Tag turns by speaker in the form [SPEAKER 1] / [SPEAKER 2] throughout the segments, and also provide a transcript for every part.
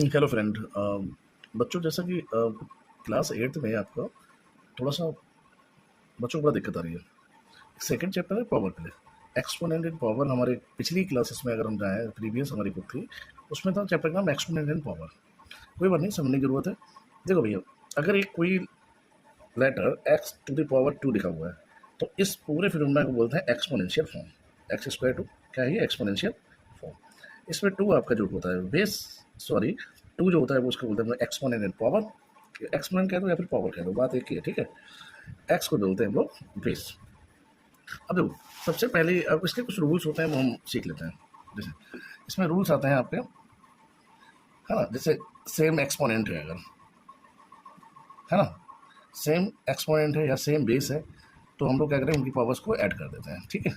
[SPEAKER 1] Hello friend. बच्चों जैसा कि क्लास 8th में आपका थोड़ा सा बच्चों को बड़ा दिक्कत आ रही है। सेकंड चैप्टर है power play, exponent and power. हमारे पिछली क्लासेस में अगर हम जाएँ, प्रीवियस हमारी बुक थी, उसमें था चैप्टर का नाम एक्सपोनेंट एंड पावर। कोई बात नहीं, समझने की ज़रूरत है। देखो भैया, अगर एक कोई letter X to the power 2 लिखा हुआ है, तो इस पूरे फिनोमेना को बोलते हैं exponential form. X square to क्या है, ये एक्सपोनेंशियल फॉर्म। इसमें टू आपका जो होता है बेस, सॉरी, टू जो होता है वो उसको बोलते हैं एक्सपोनेंट एंड पावर। एक्सपोनेंट कह दो या फिर पावर कह दो, बात एक ही है, ठीक है। एक्स को बोलते हैं हम लोग बेस। अब देखो, सबसे पहले अब इसके कुछ रूल्स होते हैं, वो हम सीख लेते हैं। जैसे इसमें रूल्स आते हैं आपके, है ना। जैसे सेम एक्सपोनेंट है अगर, है ना, सेम एक्सपोनेंट है या सेम बेस है, तो हम लोग क्या करें, उनकी पावर्स को ऐड कर देते हैं, ठीक है।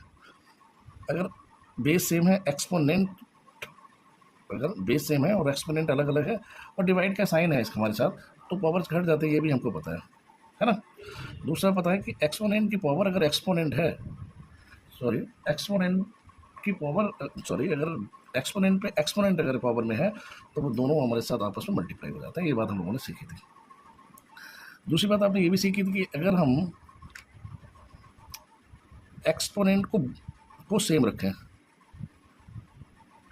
[SPEAKER 1] अगर बेस सेम है, एक्सपोनेंट अगर बेस सेम है और एक्सपोनेंट अलग अलग है और डिवाइड का साइन है इसका हमारे साथ, तो पावर्स घट जाते हैं, ये भी हमको पता है ना। दूसरा पता है कि एक्सपोनेंट की पावर अगर एक्सपोनेंट है, सॉरी, एक्सपोनेंट की पावर, सॉरी, अगर एक्सपोनेंट पे एक्सपोनेंट अगर पावर में है, तो वो दोनों हमारे साथ आपस में मल्टीप्लाई हो जाते हैं। ये बात हम लोगों ने सीखी थी। दूसरी बात आपने ये भी सीखी थी कि अगर हम एक्सपोनेंट को सेम रखें,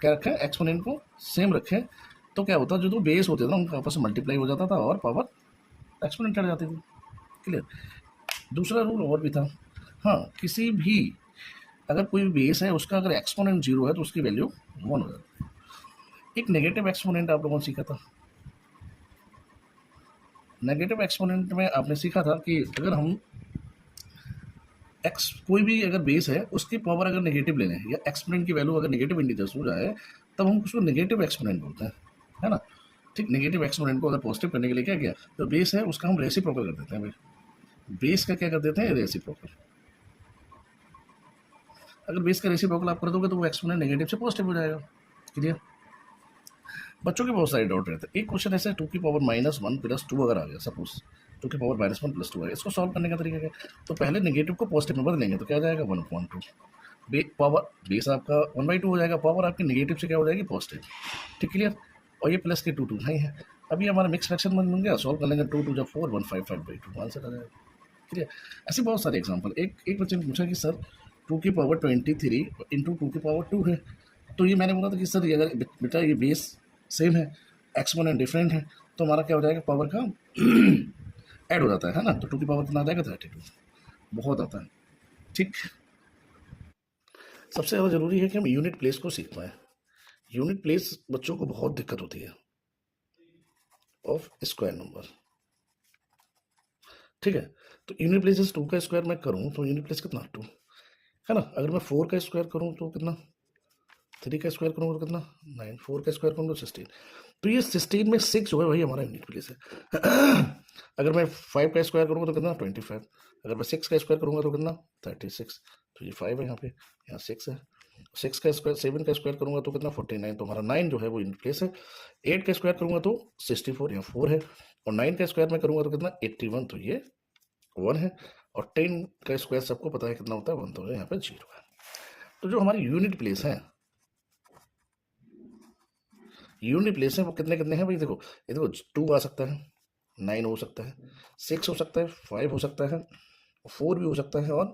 [SPEAKER 1] क्या रखें, एक्सपोनेंट को सेम रखें, तो क्या होता है, जो दो बेस होते थे ना उनका आपस में मल्टीप्लाई हो जाता था और पावर एक्सपोनेंट चढ़ जाती थी। क्लियर। दूसरा रूल और भी था, हाँ, किसी भी अगर कोई बेस है उसका अगर एक्सपोनेंट 0 है तो उसकी वैल्यू 1 हो जाती है। एक नेगेटिव एक्सपोनेंट आप लोगों ने सीखा था। नेगेटिव एक्सपोनेंट में आपने सीखा था कि अगर हम एक्स कोई भी अगर बेस है उसकी पावर अगर नेगेटिव ले लें या एक्सपोनेंट की वैल्यू अगर नेगेटिव इंटीजर्स हो जाए, तब हम उसको नेगेटिव एक्सपोनेंट बोलते हैं, है ना। ठीक, नेगेटिव एक्सपोनेंट को अगर पॉजिटिव करने के लिए क्या किया, तो बेस है उसका हम रेसिप्रोकल कर देते हैं भाई। बेस का क्या कर देते हैं, रेसिप्रोकल। अगर बेस का रेसिप्रोकल आप कर दोगे तो वो एक्सपोनेंट नेगेटिव से पॉजिटिव हो जाएगा। क्लियर। बच्चों के बहुत सारे डाउट रहते हैं। एक क्वेश्चन ऐसे, टू की पावर -1 + 2 अगर आ गया, सपोज टू की पावर -1 + 2 आ गया, इसको सॉल्व करने का तरीका क्या है, तो पहले नेगेटिव को पॉजिटिव में बदलेंगे तो क्या हो जाएगा, 1/2। पावर बेस आपका 1/2 हो जाएगा, पावर आपकी नेगेटिव से क्या हो जाएगी, पॉजिटिव। ठीक, क्लियर। और ये प्लस के 2 2 नहीं है। अभी हमारा मिक्स फ्रैक्शन बन गया, सॉल्व कर लेंगे, 2 2 4 155/2 आंसर आ जाएगा। क्लियर। ऐसे बहुत सारे एग्जाम्पल। एक बच्चे ने पूछा कि सर 2 की पावर 23 इंटू 2 की पावर 2 है, तो ये मैंने बोला था कि सर ये अगर बेटा ये बेस सेम है, एक्सपोनेंट डिफरेंट है, तो हमारा क्या हो जाएगा, पावर का ऐड हो जाता है ना। तो 2 की पावर कितना आ जाएगा, 32। बहुत आता है। ठीक। सबसे ज़्यादा ज़रूरी है कि हम यूनिट प्लेस को सीख पाएँ। यूनिट प्लेस बच्चों को बहुत दिक्कत होती है ऑफ स्क्वायर नंबर। ठीक है। तो यूनिट प्लेस 2 का स्क्वायर मैं करूँ तो यूनिट प्लेस कितना, 2, है ना। अगर मैं 4 का स्क्वायर करूँ तो कितना, 3 का स्क्वायर करूँगा तो कितना, 9, 4 का स्क्वायर करूँगा तो 16। तो ये 16 में 6 जो है वही हमारा यूनिट प्लेस है। अगर मैं 5 का स्क्वायर करूँगा तो कितना, 25। अगर मैं 6 का स्क्वायर करूँगा तो कितना, 36। तो ये 5 है यहाँ 6 है। 6 का स्क्वायर, 7 का स्क्वायर करूँगा तो कितना, 49। तो हमारा 9 जो है वो यूनिट प्लेस है। 8 का स्क्वायर करूँगा तो 64, यहाँ 4 है। और 9 का स्क्वायर में करूँगा तो कितना, 81। तो ये 1 है। और 10 का स्क्वायर सबको पता है कितना होता है, 1। तो यहाँ पे 0 है। तो जो हमारी यूनिट प्लेस है, यूनिट प्लेस है वो कितने कितने हैं भाई। देखो, ये देखो, 2 आ सकता है, 9 हो सकता है, 6 हो सकता है, 5 हो सकता है, 4 भी हो सकता है, और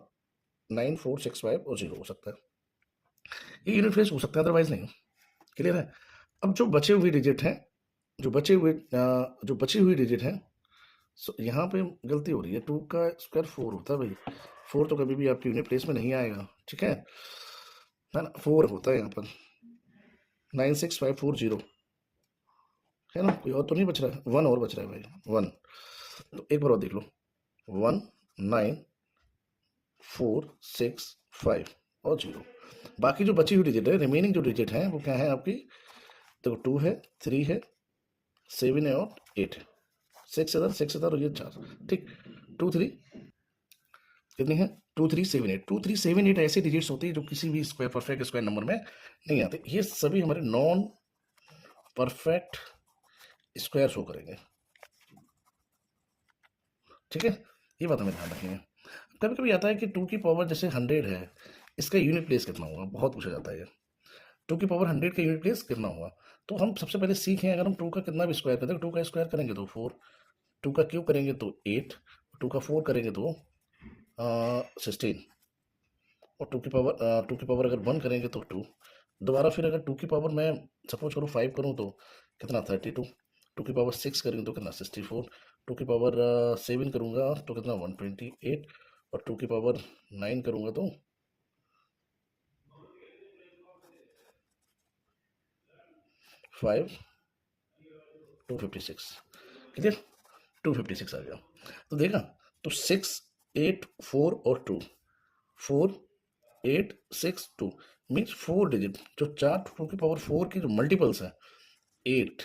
[SPEAKER 1] 9 4 6 5 और 0 हो सकता है। ये यूनिट प्लेस हो सकता है, अदरवाइज नहीं। क्लियर है। अब जो बचे हुए डिजिट हैं, जो बची हुई डिजिट है, यहाँ पे गलती हो रही है। 2 का स्क्वायर 4 होता है भाई। 4 तो कभी भी आपकी यूनिट प्लेस में नहीं आएगा, ठीक है ना। 4 होता है यहाँ पर, 9 6 5 4 0, है ना। कोई और तो नहीं बच रहा है, 1 और बच रहा है भाई, 1। तो एक बार और देख लो, 1 9 4 6 5 और 0। बाकी जो बची हुई डिजिट है, रिमेनिंग जो डिजिट है वो क्या है आपकी, देखो 2 है, 3 है, 7 है और 8 है। 6 इधर और ये 4। ठीक, 2 3 कितनी है, 2 3 7 8। 2 3 7 8 ऐसे डिजिट्स होती है जो किसी भी स्क्वायर, परफेक्ट स्क्वायर नंबर में नहीं आते। ये सभी हमारे नॉन परफेक्ट स्क्वायर शो करेंगे। ठीक है, ये बात हमें ध्यान रखनी है। कभी कभी आता है कि 2 की पावर जैसे 100 है, इसका यूनिट प्लेस कितना होगा, बहुत पूछा जाता है ये। 2 की पावर 100 का यूनिट प्लेस कितना होगा। तो हम सबसे पहले सीखें, अगर हम 2 का कितना भी स्क्वायर करें, 2 का स्क्वायर करेंगे तो 4, 2 का क्यूब करेंगे तो 8, 2 का 4 करेंगे तो 16, और 2 की पावर अगर 1 करेंगे तो 2। दोबारा फिर अगर 2 की पावर मैं सपोज करूँ 5 करूँ तो कितना 32, 2 की पावर 6 करेंगे तो कितना 64, 2 की पावर 7 करूँगा तो कितना 128, और 2 की पावर 9 करूँगा तो 5 256। क्लियर, 256 आ गया। तो देखा, तो 6 8 4 और 2, 4 8 6 2 मीन्स 4 डिजिट, जो 2 की पावर 4 की जो मल्टीपल्स है 8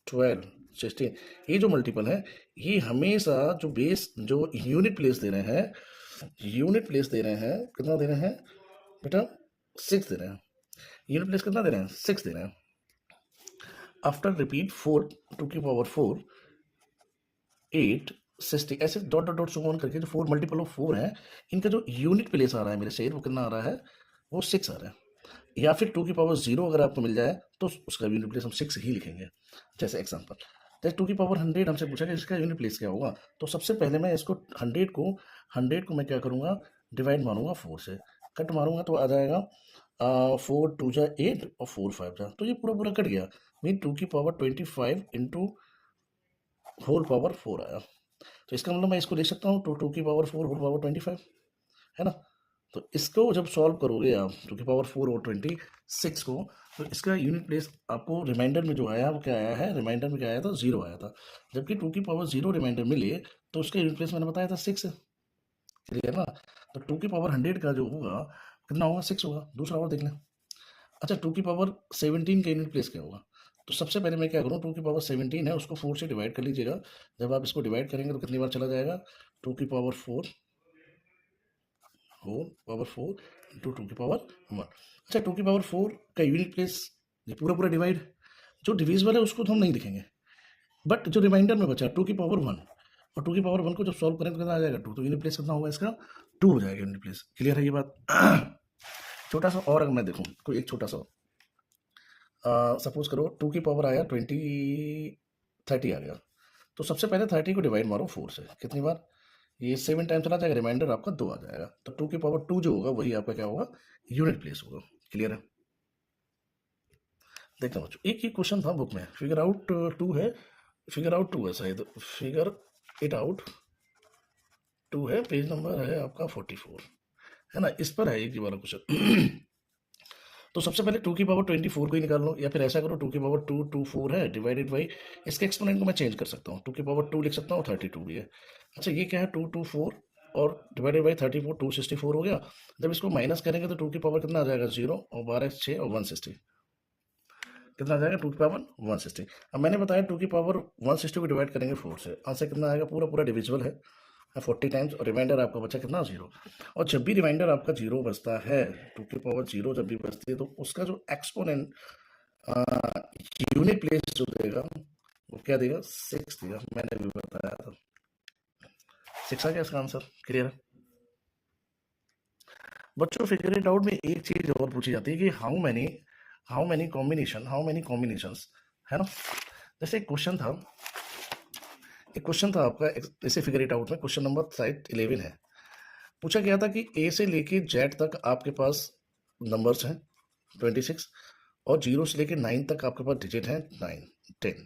[SPEAKER 1] 12 16, ये जो मल्टीपल है, ये हमेशा जो बेस जो यूनिट प्लेस दे रहे हैं, यूनिट प्लेस दे रहे हैं, कितना दे रहे हैं बेटा 6 दे रहे हैं। यूनिट प्लेस कितना दे रहे हैं 6 दे रहे हैं। आफ्टर रिपीट 4 2 की पावर 4 8 60, ऐसे dot dot dot so on करके जो 4 मल्टीपल ऑफ 4 है, इनका जो यूनिट प्लेस आ रहा है मेरे शेर वो कितना आ रहा है, वो 6 आ रहा है। या फिर 2 की पावर 0 अगर आपको मिल जाए तो उसका यूनिट प्लेस हम 6 ही लिखेंगे। जैसे एग्जांपल, जैसे 2 की पावर 100 हमसे पूछा कि इसका यूनिट प्लेस क्या होगा, तो सबसे पहले मैं इसको 100 को मैं क्या करूँगा, डिवाइड मारूंगा 4 से, कट मारूंगा तो आ जाएगा 4 2 जा 8 और 4 5 जा, तो ये पूरा पूरा कट गया। मीन 2 की पावर 25 इंटू होल पावर 4 आया। तो इसका मतलब मैं इसको लिख सकता हूँ 2 की पावर 4 होल पावर 25, है ना। तो इसको जब सॉल्व करोगे आप 2 की पावर 4 और 26 को, तो इसका यूनिट प्लेस आपको रिमाइंडर में जो आया वो क्या आया है, रिमाइंडर में क्या आया था 0 आया था। जबकि 2 की पावर 0 रिमाइंडर मिले तो उसका यूनिट प्लेस मैंने बताया था 6 है। क्लियर ना। तो 2 की पावर 100 का जो होगा कितना होगा 6 होगा। दूसरा और देख लें। अच्छा 2 की पावर 17 का यूनिट प्लेस क्या होगा, तो सबसे पहले मैं क्या करूँ, 2 की पावर 17 है उसको 4 से डिवाइड कर लीजिएगा। जब आप इसको डिवाइड करेंगे तो कितनी बार चला जाएगा, 2 की पावर 4 होल पावर 4 इंटू 2 की पावर 1। अच्छा 2 की पावर 4 का यूनिट प्लेस, ये पूरा पूरा डिवाइड, जो डिविजिबल है उसको तो हम नहीं लिखेंगे, बट जो रिमाइंडर में बचा 2 की पावर 1, और 2 की पावर 1 को जब सॉल्व करें तो कितना आ जाएगा 2, तो यूनिट प्लेस कितना होगा इसका 2 हो जाएगा यूनिट प्लेस। क्लियर है ये बात। छोटा सा और अगर मैं देखूँ कोई एक छोटा सा, सपोज करो 2 की पावर आया 30 आ गया, तो सबसे पहले 30 को डिवाइड मारो 4 से, कितनी बार, ये 7 टाइम चला जाएगा, रिमाइंडर आपका 2 आ जाएगा। तो 2 की पावर 2 जो होगा वही आपका क्या होगा, यूनिट प्लेस होगा। क्लियर है। देखना बच्चों, एक ही क्वेश्चन था बुक में, फिगर आउट 2 है, फिगर आउट 2 है शायद, फिगर इट आउट 2 है, पेज नंबर है आपका 44, है ना, इस पर है एक ही वाला क्वेश्चन। तो सबसे पहले 2 की पावर 24 को ही निकाल लो, या फिर ऐसा करो 2 की पावर 2 4 है डिवाइडेड बाई, इसके एक्सपोनेंट को मैं चेंज कर सकता हूँ, 2 की पावर 2 लिख सकता हूँ, 32 भी है। अच्छा ये क्या है 2 2 4 और डिवाइडेड बाई 34, 264 हो गया। जब इसको माइनस करेंगे तो 2 की पावर कितना आ जाएगा 0 और 12 6 और 160, कितना आ जाएगा 2 की पावर 160। अब मैंने बताया 2 की पावर 160 को डिवाइड करेंगे 4 से, आंसर कितना आएगा, पूरा पूरा डिविजिबल है 40 टाइम्स, और रिमाइंडर आपका बचा कितना 0। और जब भी रिमाइंडर आपका 0 बचता है, 2 की पावर 0 जब भी बचती है, तो उसका जो एक्सपोनेंट यूनिट प्लेस जो देगा वो क्या देगा 6 देगा, मैंने भी बताया था 6 आ गया इसका आंसर। क्लियर है बच्चों। फिगर इट आउट में एक चीज और पूछी जाती है कि हाउ मैनी कॉम्बिनेशंस, है ना। जैसे एक क्वेश्चन था आपका जैसे फिगर इट आउट में क्वेश्चन नंबर शायद 11 है, पूछा गया था कि ए से लेके जेड तक आपके पास नंबर्स हैं 26, और 0 से लेके 9 तक आपके पास डिजिट हैं 9 10,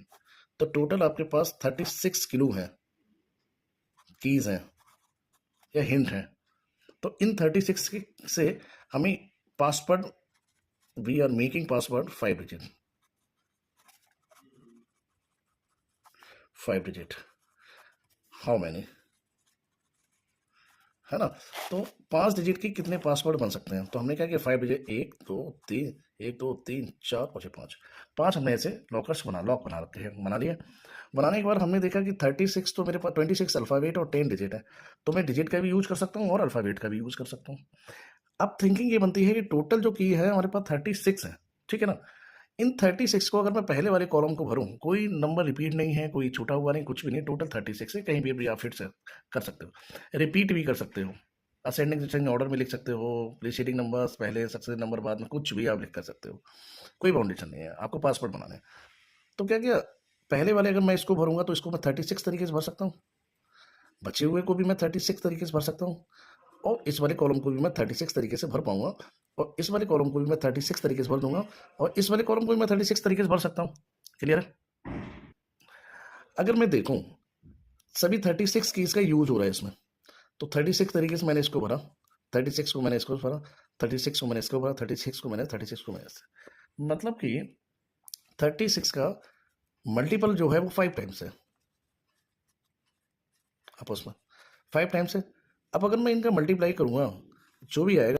[SPEAKER 1] तो टोटल आपके पास 36 किलो हैं, कीज हैं या हिंट हैं। तो इन 36 से हमें password, we are making password 5 digit, how many, है ना। तो 5 डिजिट की कितने पासवर्ड बन सकते हैं, तो हमने क्या किया 5 डिजिट 1 2 3 1 2 3 4 5 5 हमने ऐसे लॉक बना रखे हैं, बना लिया। बनाने के बाद हमने देखा कि 36, तो मेरे पास 26 अल्फ़ाबेट और 10 डिजिट है, तो मैं डिजिट का भी यूज कर सकता हूँ और अल्फ़ाबेट का भी यूज कर सकता हूँ। अब थिंकिंग ये बनती है कि टोटल जो की है हमारे पास 36 है, ठीक है ना। इन 36 को अगर मैं पहले वाले कॉलम को भरूं, कोई नंबर रिपीट नहीं है, कोई छूटा हुआ नहीं, कुछ भी नहीं, टोटल 36 है, कहीं भी आप फिर से कर सकते हो, रिपीट भी कर सकते हो, असेंडिंग डिसेंडिंग ऑर्डर में लिख सकते हो, प्रीसीडिंग नंबर्स पहले, सक्सेसिव नंबर बाद में, कुछ भी आप लिख कर सकते हो, कोई बाउंडेशन नहीं है, आपको पासवर्ड बनाना है। तो क्या किया, पहले वाले अगर मैं इसको भरूंगा तो इसको मैं 36 तरीके से भर सकता हूँ, बचे हुए को भी मैं 36 तरीके से भर सकता हूँ, और इस वाले कॉलम को भी मैं 36 तरीके से भर पाऊंगा, और इस वाले कॉलम को भी मैं 36 तरीके से भर दूंगा, और इस वाले कॉलम को भी मैं 36 तरीके से भर सकता हूँ। क्लियर है? अगर मैं देखूं सभी 36 कीज का यूज हो रहा है इसमें, तो 36 तरीके से मैंने इसको भरा, 36 को मैंने इसको भरा, 36 को मैंने इसको भरा, 36 को मैंने 36 को मैंने मतलब कि 36 का मल्टीपल जो है वो 5 टाइम्स है आपस में, 5 टाइम्स है। अब अगर मैं इनका मल्टीप्लाई करूंगा जो भी आएगा